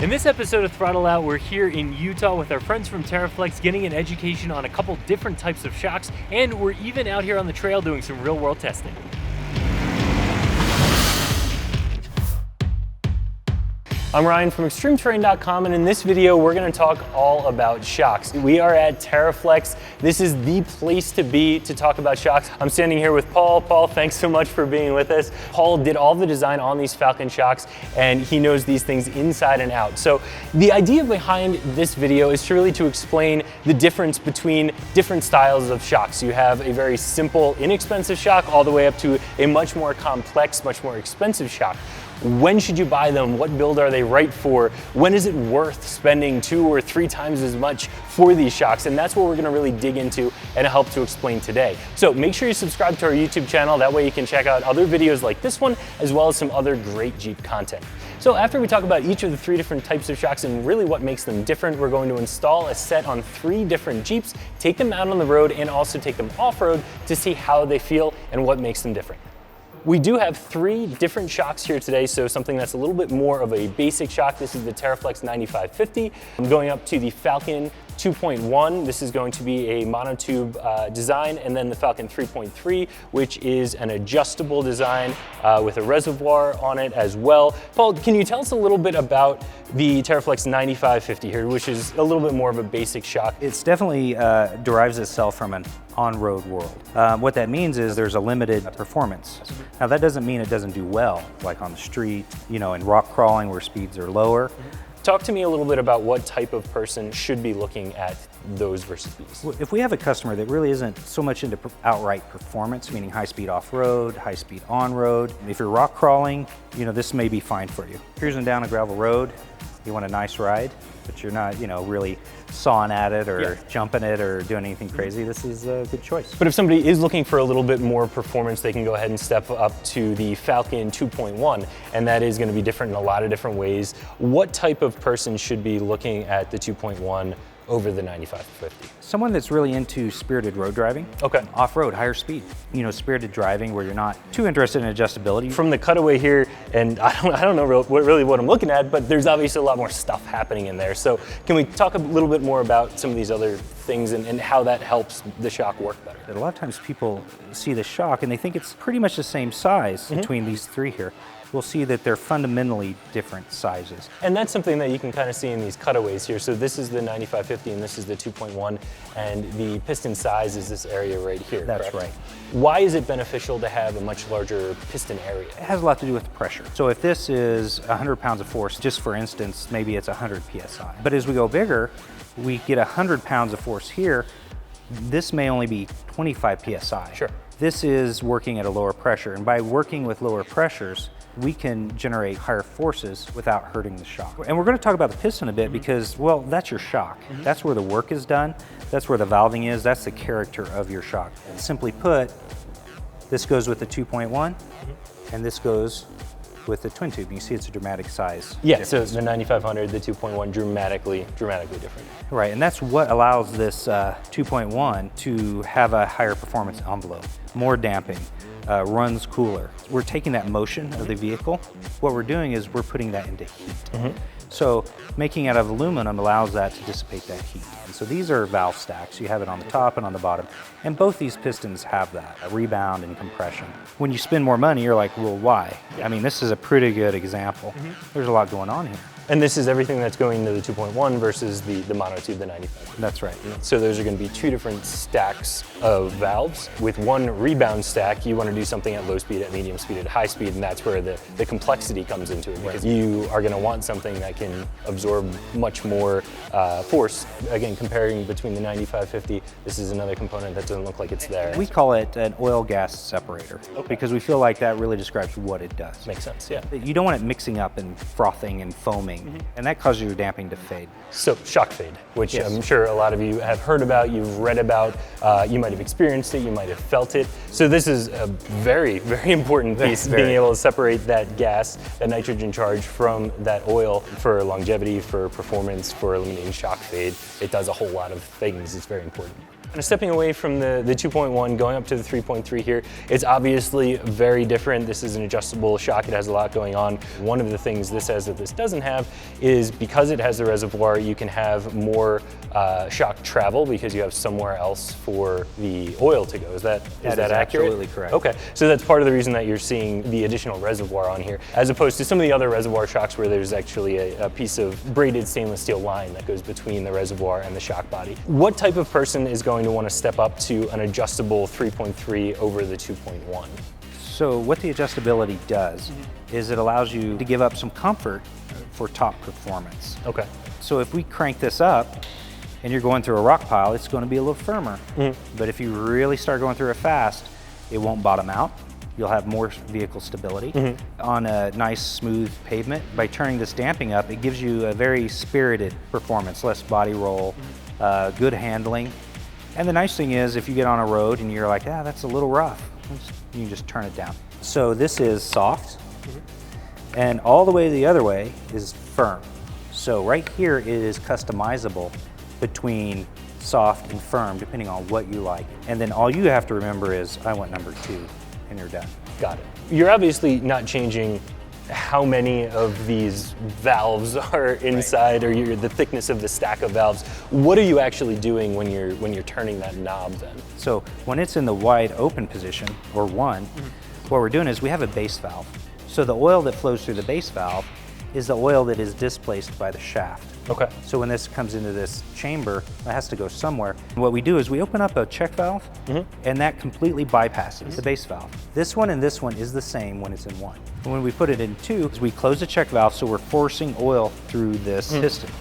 In this episode of Throttle Out, we're here in Utah with our friends from Teraflex getting an education on a couple different types of shocks, and we're even out here on the trail doing some real-world testing. I'm Ryan from ExtremeTerrain.com, and in this video we're going to talk all about shocks. We are at Teraflex. This is the place to be to talk about shocks. I'm standing here with Paul. Paul, thanks so much for being with us. Paul did all the design on these Falcon shocks, and he knows these things inside and out. So the idea behind this video is really to explain the difference between different styles of shocks. You have a very simple, inexpensive shock all the way up to a much more complex, much more expensive shock. When should you buy them? What build are they right for? When is it worth spending 2 or 3 times as much for these shocks? And that's what we're gonna really dig into and help to explain today. So make sure you subscribe to our YouTube channel. That way you can check out other videos like this one, as well as some other great Jeep content. So after we talk about each of the 3 different types of shocks and really what makes them different, we're going to install a set on 3 different Jeeps, take them out on the road, and also take them off-road to see how they feel and what makes them different. We do have 3 different shocks here today, so something that's a little bit more of a basic shock. This is the Teraflex 9550. I'm going up to the Falcon 2.1. This is going to be a monotube design, and then the Falcon 3.3, which is an adjustable design with a reservoir on it as well. Paul, can you tell us a little bit about the Teraflex 9550 here, which is a little bit more of a basic shock? It's definitely derives itself from an on-road world. What that means is there's a limited performance. Now that doesn't mean it doesn't do well, like on the street, you know, in rock crawling where speeds are lower. Talk to me a little bit about what type of person should be looking at those versus these. If we have a customer that really isn't so much into outright performance, meaning high-speed off-road, high-speed on-road, if you're rock crawling, you know, this may be fine for you. Cruising down a gravel road, you want a nice ride, but you're not, you know, really sawing at it or jumping it or doing anything crazy, this is a good choice. But if somebody is looking for a little bit more performance, they can go ahead and step up to the Falcon 2.1, and that is going to be different in a lot of different ways. What type of person should be looking at the 2.1 over the 9550? Someone that's really into spirited road driving. Okay. Off-road, higher speed. You know, spirited driving where you're not too interested in adjustability. From the cutaway here, and I don't know really what I'm looking at, but there's obviously a lot more stuff happening in there. So can we talk a little bit more about some of these other things and how that helps the shock work better? A lot of times people see the shock and they think it's pretty much the same size between these 3 here. We'll see that they're fundamentally different sizes. And that's something that you can kind of see in these cutaways here. So this is the 9550 and this is the 2.1, and the piston size is this area right here. That's correct? right. Why is it beneficial to have a much larger piston area? It has a lot to do with the pressure. So if this is 100 pounds of force, just for instance, maybe it's 100 PSI. But as we go bigger, we get 100 pounds of force here. This may only be 25 PSI. Sure. This is working at a lower pressure, and by working with lower pressures, we can generate higher forces without hurting the shock. And we're going to talk about the piston a bit because, well, that's your shock. That's where the work is done. That's where the valving is. That's the character of your shock. And simply put, this goes with the 2.1 and this goes with the twin tube. You see it's a dramatic size. Yeah, difference. So the 9500, the 2.1, dramatically different. Right, and that's what allows this 2.1 to have a higher performance envelope, more damping, runs cooler. We're taking that motion of the vehicle. What we're doing is we're putting that into heat. So making out of aluminum allows that to dissipate that heat. And so these are valve stacks. You have it on the top and on the bottom. And both these pistons have that, a rebound and compression. When you spend more money, you're like, well, why? I mean, this is a pretty good example. There's a lot going on here. And this is everything that's going to the 2.1 versus the monotube, the 95. That's right. So those are going to be 2 different stacks of valves. With one rebound stack, you want to do something at low speed, at medium speed, at high speed, and that's where the complexity comes into it, because you are going to want something that can absorb much more force. Again, comparing between the 9550, this is another component that doesn't look like it's there. We call it an oil-gas separator because we feel like that really describes what it does. Makes sense, yeah. You don't want it mixing up and frothing and foaming. And that causes your damping to fade. So shock fade, which I'm sure a lot of you have heard about, you've read about, you might have experienced it, you might have felt it. So this is a very, very important piece, being able to separate that gas, that nitrogen charge from that oil for longevity, for performance, for eliminating shock fade. It does a whole lot of things, it's very important. And stepping away from the 2.1, going up to the 3.3 here, it's obviously very different. This is an adjustable shock. It has a lot going on. One of the things this has that this doesn't have is because it has the reservoir, you can have more shock travel because you have somewhere else for the oil to go. Is that accurate? Absolutely correct. Okay, so that's part of the reason that you're seeing the additional reservoir on here, as opposed to some of the other reservoir shocks where there's actually a piece of braided stainless steel line that goes between the reservoir and the shock body. What type of person is going to want to step up to an adjustable 3.3 over the 2.1? So what the adjustability does is it allows you to give up some comfort for top performance. Okay. So if we crank this up and you're going through a rock pile, it's going to be a little firmer. But if you really start going through it fast, it won't bottom out. You'll have more vehicle stability. On a nice smooth pavement, by turning this damping up, it gives you a very spirited performance, less body roll, good handling. And the nice thing is, if you get on a road and you're like, that's a little rough, you can just turn it down. So this is soft, and all the way the other way is firm. So right here it is customizable between soft and firm, depending on what you like. And then all you have to remember is, I want number 2, and you're done. Got it. You're obviously not changing how many of these valves are inside, or the thickness of the stack of valves. What are you actually doing when you're turning that knob then? So when it's in the wide open position, or 1, what we're doing is we have a base valve. So the oil that flows through the base valve is the oil that is displaced by the shaft. Okay. So when this comes into this chamber, it has to go somewhere. And what we do is we open up a check valve, and that completely bypasses the base valve. This one and this one is the same when it's in 1. And when we put it in 2, we close the check valve, so we're forcing oil through this piston.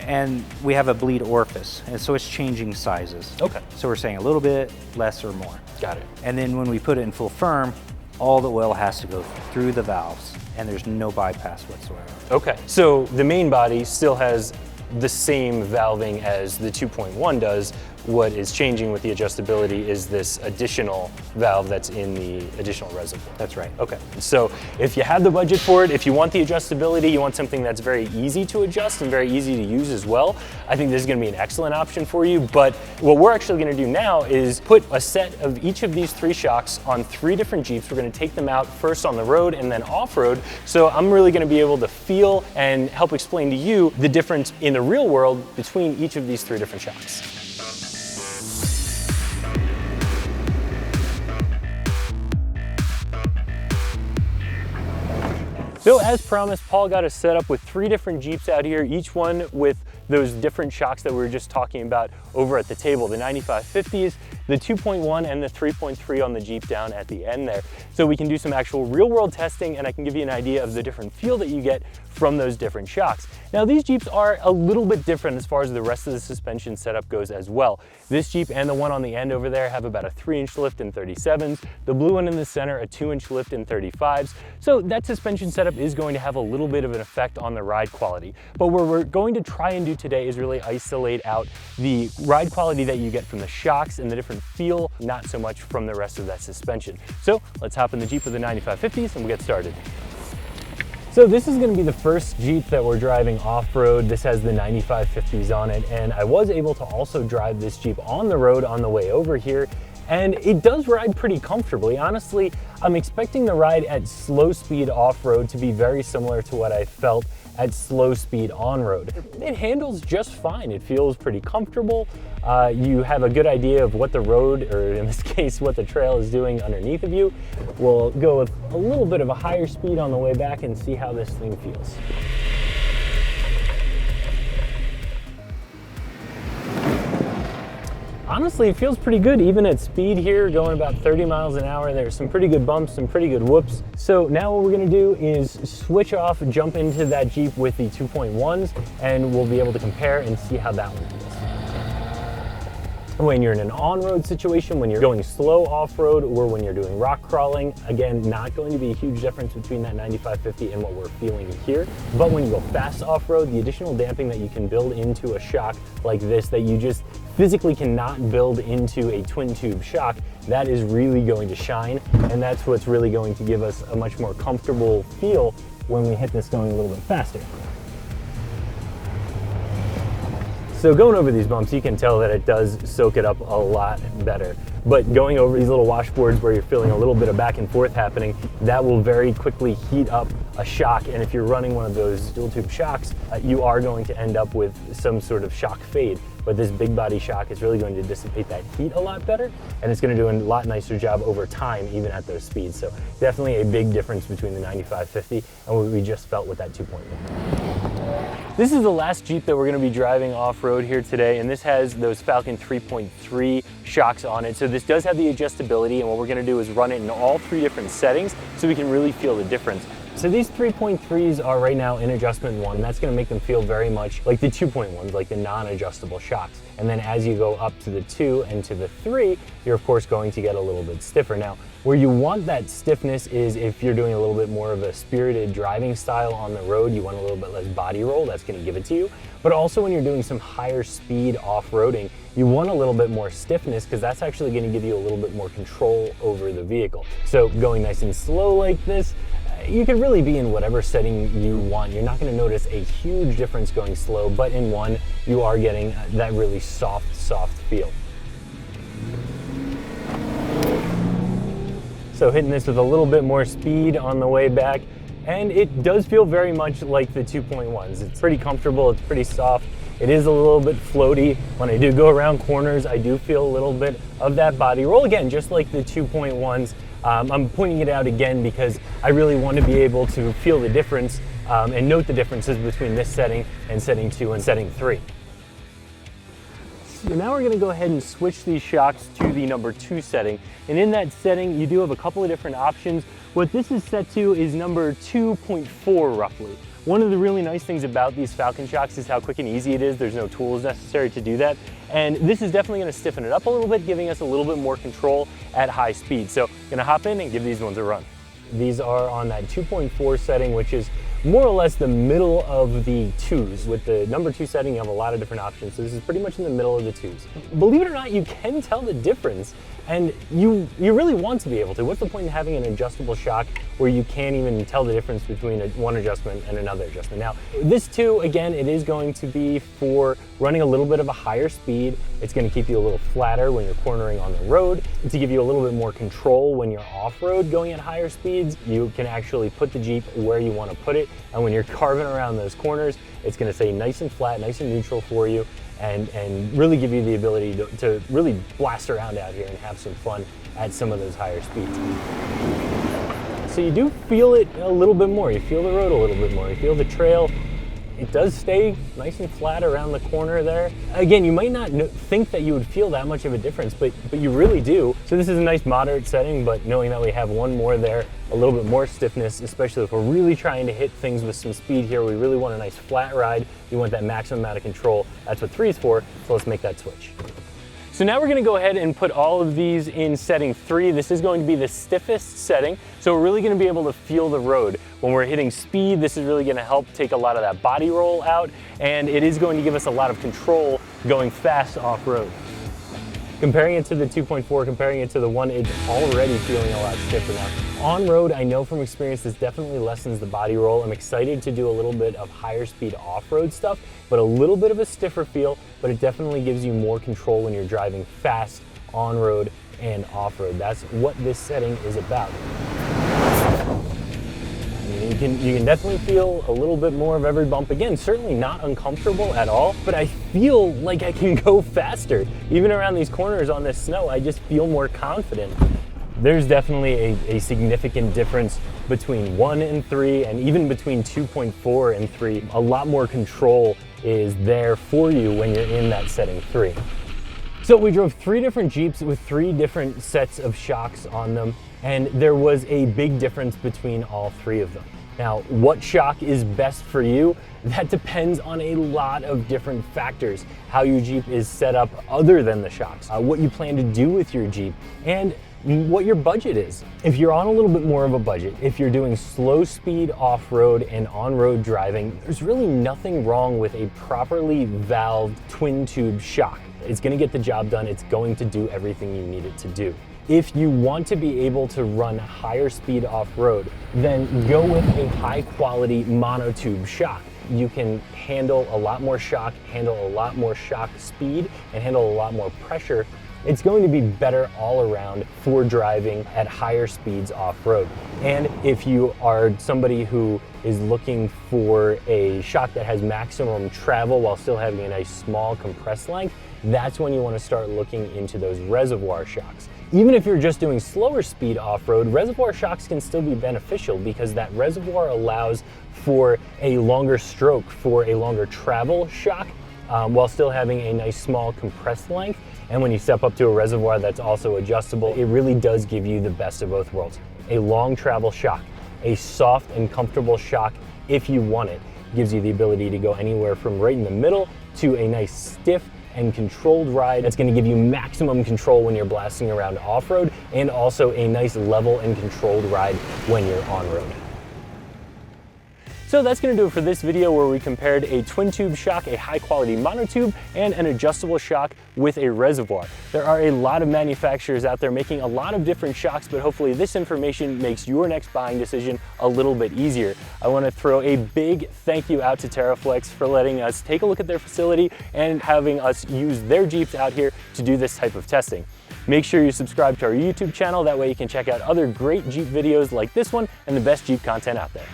And we have a bleed orifice, and so it's changing sizes. Okay. So we're saying a little bit, less or more. Got it. And then when we put it in full firm, all the oil has to go through the valves, and there's no bypass whatsoever. Okay, so the main body still has the same valving as the 2.1 does. What is changing with the adjustability is this additional valve that's in the additional reservoir. That's right. Okay, so if you have the budget for it, if you want the adjustability, you want something that's very easy to adjust and very easy to use as well, I think this is gonna be an excellent option for you. But what we're actually gonna do now is put a set of each of these 3 shocks on 3 different Jeeps. We're gonna take them out first on the road and then off-road. So I'm really gonna be able to feel and help explain to you the difference in the real world between each of these 3 different shocks. So as promised, Paul got us set up with 3 different Jeeps out here, each one with those different shocks that we were just talking about over at the table, the 9550s, the 2.1 and the 3.3 on the Jeep down at the end there. So we can do some actual real world testing, and I can give you an idea of the different feel that you get from those different shocks. Now these Jeeps are a little bit different as far as the rest of the suspension setup goes as well. This Jeep and the one on the end over there have about a 3-inch lift in 37s, the blue one in the center a 2-inch lift in 35s. So that suspension setup is going to have a little bit of an effect on the ride quality. But what we're going to try and do today is really isolate out the ride quality that you get from the shocks and the different feel, not so much from the rest of that suspension. So let's hop in the Jeep with the 9550s and we'll get started. So this is going to be the first Jeep that we're driving off-road. This has the 9550s on it, and I was able to also drive this Jeep on the road on the way over here, and it does ride pretty comfortably. Honestly, I'm expecting the ride at slow speed off-road to be very similar to what I felt at slow speed on-road. It handles just fine. It feels pretty comfortable. You have a good idea of what the road, or in this case, what the trail is doing underneath of you. We'll go with a little bit of a higher speed on the way back and see how this thing feels. Honestly, it feels pretty good even at speed here, going about 30 miles an hour. There's some pretty good bumps, some pretty good whoops. So now what we're gonna do is switch off, jump into that Jeep with the 2.1s, and we'll be able to compare and see how that one feels. When you're in an on-road situation, when you're going slow off-road, or when you're doing rock crawling, again, not going to be a huge difference between that 9550 and what we're feeling here. But when you go fast off-road, the additional damping that you can build into a shock like this that you just physically cannot build into a twin tube shock, that is really going to shine, and that's what's really going to give us a much more comfortable feel when we hit this going a little bit faster. So going over these bumps, you can tell that it does soak it up a lot better. But going over these little washboards where you're feeling a little bit of back and forth happening, that will very quickly heat up a shock. And if you're running one of those dual tube shocks, you are going to end up with some sort of shock fade. But this big body shock is really going to dissipate that heat a lot better, and it's going to do a lot nicer job over time, even at those speeds. So definitely a big difference between the 9550 and what we just felt with that 2.1. This is the last Jeep that we're going to be driving off-road here today, and this has those Falcon 3.3 shocks on it. So this does have the adjustability, and what we're going to do is run it in all 3 different settings so we can really feel the difference. So these 3.3s are right now in adjustment 1, and that's going to make them feel very much like the 2.1s, like the non-adjustable shocks. And then as you go up to the 2 and to the 3, you're of course going to get a little bit stiffer. Now, where you want that stiffness is if you're doing a little bit more of a spirited driving style on the road, you want a little bit less body roll, that's going to give it to you. But also when you're doing some higher speed off-roading, you want a little bit more stiffness because that's actually going to give you a little bit more control over the vehicle. So going nice and slow like this, you can really be in whatever setting you want. You're not going to notice a huge difference going slow, but in one, you are getting that really soft feel. So hitting this with a little bit more speed on the way back, and it does feel very much like the 2.1s. It's pretty comfortable, it's pretty soft. It is a little bit floaty. When I do go around corners, I do feel a little bit of that body roll. Again, just like the 2.1s. I'm pointing it out again because I really want to be able to feel the difference and note the differences between this setting and setting 2 and setting 3. So now we're going to go ahead and switch these shocks to the number 2 setting. And in that setting, you do have a couple of different options. What this is set to is number 2.4 roughly. One of the really nice things about these Falcon shocks is how quick and easy it is. There's no tools necessary to do that. And this is definitely going to stiffen it up a little bit, giving us a little bit more control at high speed. So I'm going to hop in and give these ones a run. These are on that 2.4 setting, which is more or less the middle of the 2s. With the number 2 setting, you have a lot of different options. So this is pretty much in the middle of the 2s. Believe it or not, you can tell the difference, and you really want to be able to. What's the point in having an adjustable shock where you can't even tell the difference between one adjustment and another adjustment? Now, this too, again, it is going to be for running a little bit of a higher speed. It's going to keep you a little flatter when you're cornering on the road. To give you a little bit more control when you're off-road going at higher speeds, you can actually put the Jeep where you want to put it. And when you're carving around those corners, it's going to stay nice and flat, nice and neutral for you, and really give you the ability to really blast around out here and have some fun at some of those higher speeds. So you do feel it a little bit more. You feel the road a little bit more. You feel the trail. It does stay nice and flat around the corner there. Again, you might not think that you would feel that much of a difference, but you really do. So this is a nice moderate setting, but knowing that we have one more there, a little bit more stiffness, especially if we're really trying to hit things with some speed here. We really want a nice flat ride. We want that maximum amount of control. That's what 3 is for, so let's make that switch. So now we're going to go ahead and put all of these in setting 3. This is going to be the stiffest setting, so we're really going to be able to feel the road. When we're hitting speed, this is really going to help take a lot of that body roll out, and it is going to give us a lot of control going fast off-road. Comparing it to the 2.4, comparing it to the 1, it's already feeling a lot stiffer now. On road, I know from experience this definitely lessens the body roll. I'm excited to do a little bit of higher speed off-road stuff, but a little bit of a stiffer feel, but it definitely gives you more control when you're driving fast on road and off-road. That's what this setting is about. You can definitely feel a little bit more of every bump. Again, certainly not uncomfortable at all, but I feel like I can go faster. Even around these corners on this snow, I just feel more confident. There's definitely a significant difference between 1 and 3, and even between 2.4 and 3. A lot more control is there for you when you're in that setting 3. So we drove 3 different Jeeps with 3 different sets of shocks on them, and there was a big difference between all 3 of them. Now, what shock is best for you? That depends on a lot of different factors. How your Jeep is set up other than the shocks, what you plan to do with your Jeep, and what your budget is. If you're on a little bit more of a budget, if you're doing slow speed off-road and on-road driving, there's really nothing wrong with a properly valved twin tube shock. It's going to get the job done. It's going to do everything you need it to do. If you want to be able to run higher speed off-road, then go with a high quality monotube shock. you can handle a lot more shock, handle a lot more shock speed, and handle a lot more pressure, it's going to be better all around for driving at higher speeds off-road. And if you are somebody who is looking for a shock that has maximum travel while still having a nice small compressed length, that's when you want to start looking into those reservoir shocks. Even if you're just doing slower speed off-road, reservoir shocks can still be beneficial because that reservoir allows for a longer stroke, for a longer travel shock, while still having a nice small compressed length. And when you step up to a reservoir that's also adjustable, it really does give you the best of both worlds. A long travel shock, a soft and comfortable shock if you want it, gives you the ability to go anywhere from right in the middle to a nice stiff and controlled ride that's going to give you maximum control when you're blasting around off-road, and also a nice level and controlled ride when you're on-road. So that's going to do it for this video where we compared a twin tube shock, a high quality monotube, and an adjustable shock with a reservoir. There are a lot of manufacturers out there making a lot of different shocks, but hopefully this information makes your next buying decision a little bit easier. I want to throw a big thank you out to Teraflex for letting us take a look at their facility and having us use their Jeeps out here to do this type of testing. Make sure you subscribe to our YouTube channel, that way you can check out other great Jeep videos like this one and the best Jeep content out there.